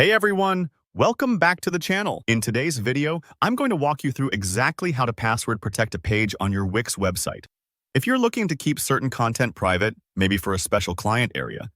Hey everyone, welcome back to the channel. In today's video, I'm going to walk you through exactly how to password protect a page on your Wix website. If you're looking to keep certain content private, maybe for a special client area,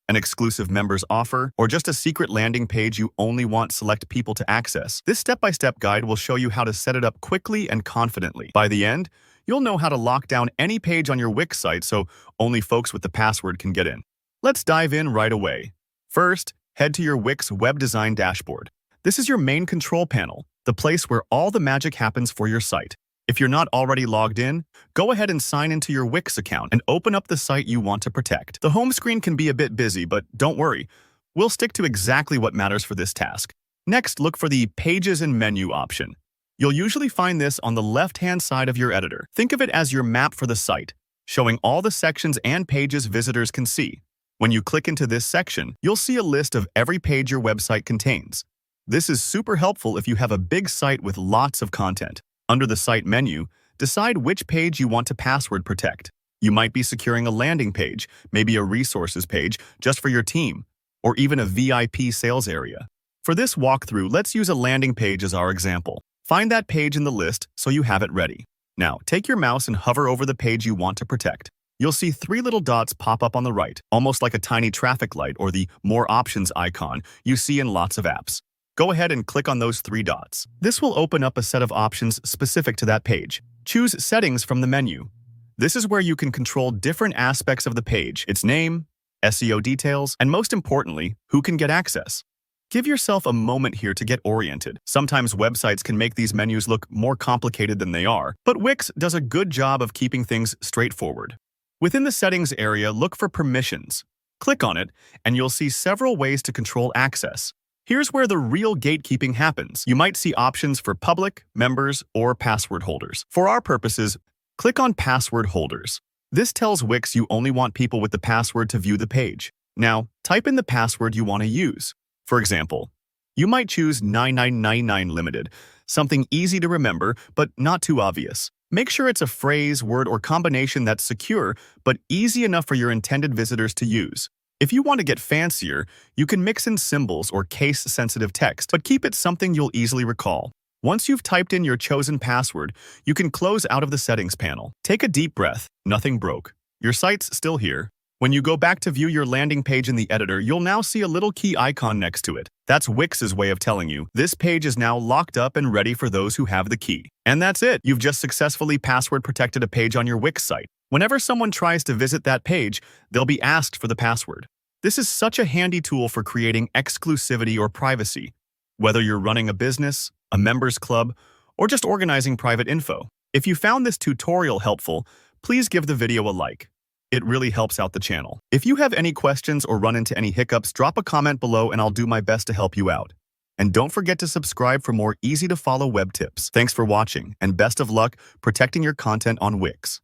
an exclusive members offer, or just a secret landing page you only want select people to access, this step-by-step guide will show you how to set it up quickly and confidently. By the end, you'll know how to lock down any page on your Wix site so only folks with the password can get in. Let's dive in right away. First, head to your Wix web design dashboard. This is your main control panel, the place where all the magic happens for your site. If you're not already logged in, go ahead and sign into your Wix account and open up the site you want to protect. The home screen can be a bit busy, but don't worry. We'll stick to exactly what matters for this task. Next, look for the Pages and Menu option. You'll usually find this on the left-hand side of your editor. Think of it as your map for the site, showing all the sections and pages visitors can see. When you click into this section, you'll see a list of every page your website contains. This is super helpful if you have a big site with lots of content. Under the Site menu, decide which page you want to password protect. You might be securing a landing page, maybe a resources page just for your team, or even a VIP sales area. For this walkthrough, let's use a landing page as our example. Find that page in the list so you have it ready. Now, take your mouse and hover over the page you want to protect. You'll see three little dots pop up on the right, almost like a tiny traffic light or the More Options icon you see in lots of apps. Go ahead and click on those three dots. This will open up a set of options specific to that page. Choose Settings from the menu. This is where you can control different aspects of the page, its name, SEO details, and most importantly, who can get access. Give yourself a moment here to get oriented. Sometimes websites can make these menus look more complicated than they are, but Wix does a good job of keeping things straightforward. Within the Settings area, look for Permissions. Click on it, and you'll see several ways to control access. Here's where the real gatekeeping happens. You might see options for public, members, or password holders. For our purposes, click on Password Holders. This tells Wix you only want people with the password to view the page. Now, type in the password you want to use. For example, you might choose 9999 Limited, something easy to remember but not too obvious. Make sure it's a phrase, word, or combination that's secure but easy enough for your intended visitors to use. If you want to get fancier, you can mix in symbols or case-sensitive text, but keep it something you'll easily recall. Once you've typed in your chosen password, you can close out of the settings panel. Take a deep breath. Nothing broke. Your site's still here. When you go back to view your landing page in the editor, you'll now see a little key icon next to it. That's Wix's way of telling you this page is now locked up and ready for those who have the key. And that's it. You've just successfully password protected a page on your Wix site. Whenever someone tries to visit that page, they'll be asked for the password. This is such a handy tool for creating exclusivity or privacy, whether you're running a business, a members club, or just organizing private info. If you found this tutorial helpful, please give the video a like. It really helps out the channel. If you have any questions or run into any hiccups, drop a comment below and I'll do my best to help you out. And don't forget to subscribe for more easy-to-follow web tips. Thanks for watching, and best of luck protecting your content on Wix.